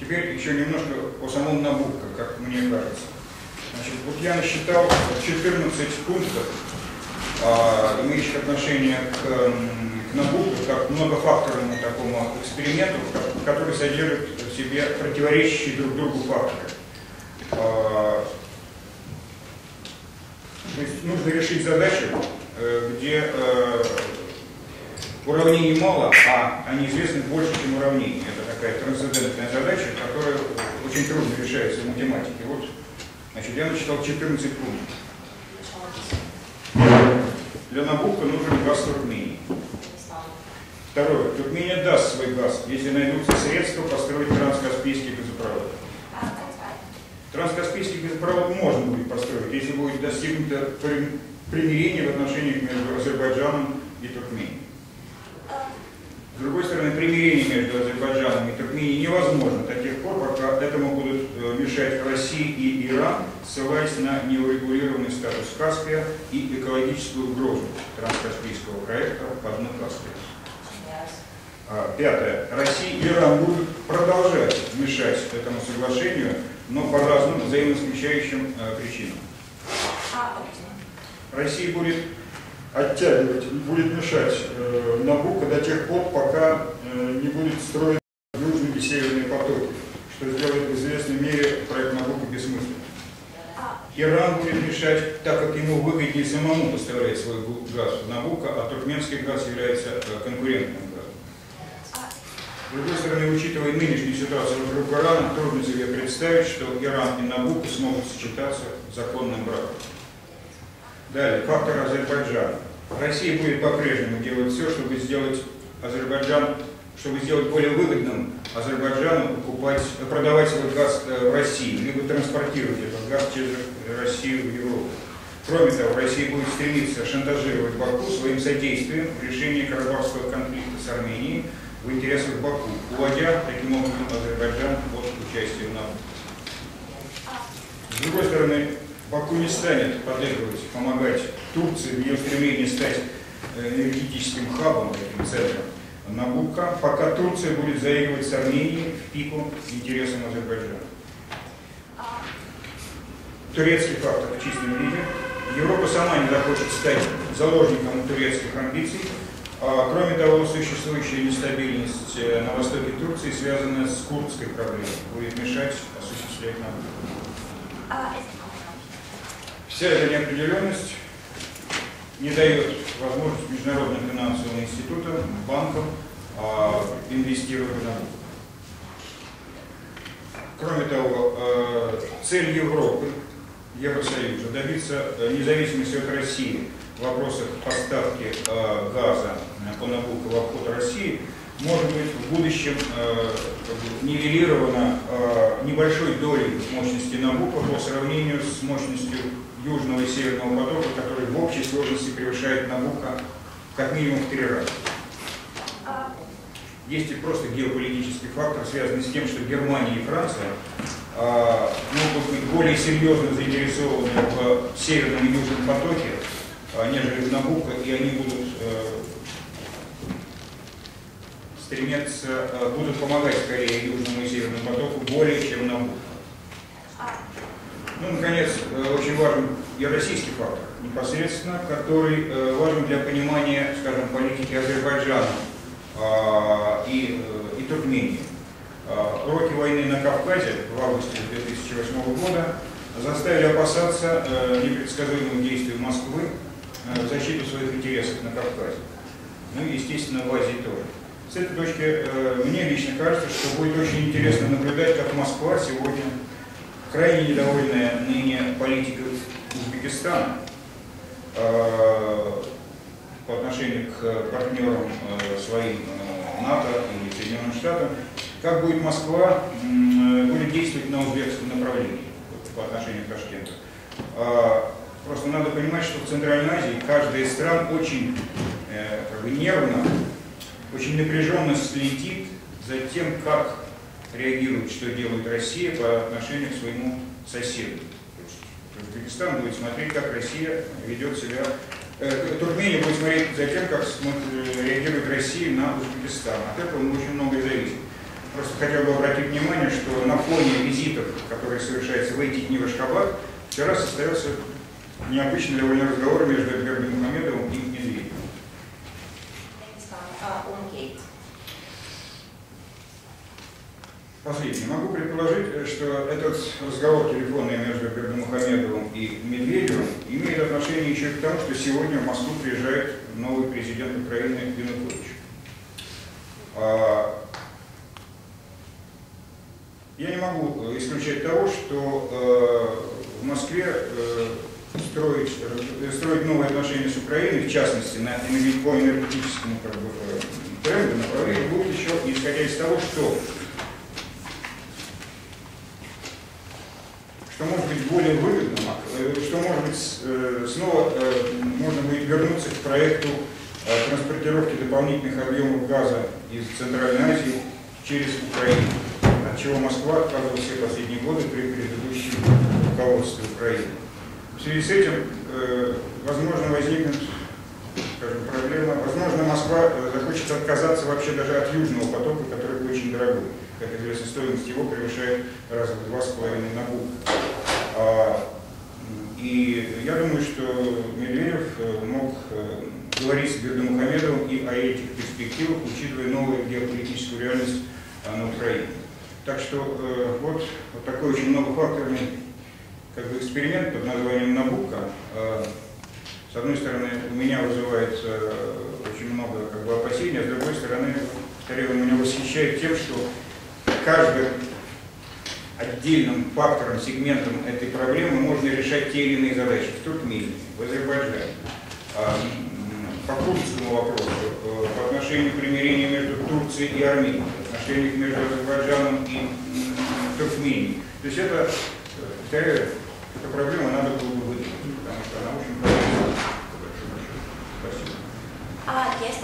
теперь еще немножко о самом Набукко, как мне кажется. Значит, вот я насчитал 14 пунктов, имеющих отношение к Набукко, как к многофакторному такому эксперименту, который содержит в себе противоречащие друг другу факторы. То есть нужно решить задачу, где уравнений мало, а они известны больше, чем уравнения. Это такая трансцендентная задача, которая очень трудно решается в математике. Вот, значит, я насчитал 14 пунктов. Для Набукко нужен газ Туркмении. Второе. Туркмения даст свой газ, если найдутся средства построить транскаспийский газопровод. Транскаспийский газопровод можно будет построить, если будет достигнуто примирение в отношениях между Азербайджаном и Туркменией. С другой стороны, примирение между Азербайджаном и Туркменией невозможно до тех пор, пока этому будут мешать Россия и Иран, ссылаясь на неурегулированный статус Каспия и экологическую угрозу транскаспийского проекта по дну Каспия. Пятое. Россия и Иран будут продолжать мешать этому соглашению, но по разным взаимоисключающим причинам. Россия будет оттягивать, будет мешать Набукко до тех пор, пока не будет строить южные и северные потоки, что сделает в известной мере проект Набукко бессмысленным. Иран будет мешать, так как ему выгоднее самому поставлять свой газ в Набукко, а туркменский газ является конкурентным газом. С другой стороны, учитывая нынешнюю ситуацию вокруг Ирана, трудно себе представить, что Иран и Набукко смогут сочетаться законным браком. Далее, фактор Азербайджана. Россия будет по-прежнему делать все, чтобы сделать более выгодным Азербайджану продавать свой газ в России, либо транспортировать этот газ через Россию в Европу. Кроме того, Россия будет стремиться шантажировать Баку своим содействием в решении карабахского конфликта с Арменией в интересах Баку, уводя таким образом Азербайджан от участия в НАТО. С другой стороны, Баку не станет подыгрывать, помогать Турции в ее стремлении стать энергетическим хабом, таким центром Набукко, пока Турция будет заигрывать с Арменией в пику интересам Азербайджана. Турецкий фактор в чистом виде. Европа сама не захочет стать заложником турецких амбиций. Кроме того, существующая нестабильность на востоке Турции, связанная с курдской проблемой, будет мешать осуществлять Набукко. Вся эта неопределенность не дает возможность международным финансовым институтам, банкам инвестировать в Набукко. Кроме того, цель Европы, Евросоюза, добиться независимости от России в вопросах поставки газа по Набукко в обход России может быть в будущем нивелирована небольшой долей мощности Набукко по сравнению с мощностью Южного и Северного потока, который в общей сложности превышает Набукко как минимум в 3 раза. Есть и просто геополитический фактор, связанный с тем, что Германия и Франция могут быть более серьезно заинтересованы в Северном и Южном потоке, нежели в Набукко, и они будут будут помогать скорее Южному и Северному потоку более, чем Набукко. Ну, наконец, очень важен и российский фактор, непосредственно, который важен для понимания, скажем, политики Азербайджана и Туркмении. Уроки войны на Кавказе в августе 2008 года заставили опасаться непредсказуемых действий Москвы в защиту своих интересов на Кавказе. Ну и, естественно, в Азии тоже. С этой точки мне лично кажется, что будет очень интересно наблюдать, как Москва сегодня, крайне недовольная ныне политикой Узбекистана по отношению к партнерам своим НАТО и Соединенным Штатам, как будет Москва будет действовать на узбекском направлении по отношению к Ташкенту. Просто надо понимать, что в Центральной Азии каждая из стран очень нервно, очень напряженно следит за тем, как реагирует, что делает Россия по отношению к своему соседу. Узбекистан будет смотреть, как Россия ведет себя. Туркмения будет смотреть за тем, как реагирует Россия на Узбекистан. От этого очень многое зависит. просто хотел бы обратить внимание, что на фоне визитов, которые совершаются в эти дни в Ашхабад, вчера состоялся необычный довольно разговор между Бердымухамедовым и Медведевым. Последний. Могу предположить, что этот разговор телефонный между Бердымухамедовым и Медведевым имеет отношение еще и к тому, что сегодня в Москву приезжает новый президент Украины Янукович. Я не могу исключать того, что в Москве строить новые отношения с Украиной, в частности, по энергетическому тренду, направлению, будет еще исходя из того, что может быть более выгодно, что может быть снова можно будет вернуться к проекту транспортировки дополнительных объемов газа из Центральной Азии через Украину, от чего Москва отказывалась все последние годы при предыдущем руководстве Украины. В связи с этим, возможно, возникнет, скажем, проблема. Возможно, Москва захочет отказаться вообще даже от Южного потока, который очень дорогой. Как известно, стоимость его превышает раза в 2,5 на Буг. И я думаю, что Медведев мог говорить с Бердымухамедовым и о этих перспективах, учитывая новую геополитическую реальность на Украине. Так что вот такой очень многофакторный эксперимент под названием «Набуко». С одной стороны, у меня вызывает очень много опасений, а с другой стороны, повторяю, меня восхищает тем, что каждым отдельным фактором, сегментом этой проблемы можно решать те или иные задачи в Туркмении, в Азербайджане, по курдскому вопросу, по отношению к примирению между Турцией и Арменией, по отношению между Азербайджаном и Туркменией. То есть это, повторяю, эта проблема надо было бы выделить, потому что она очень проблемная. Спасибо. Yes,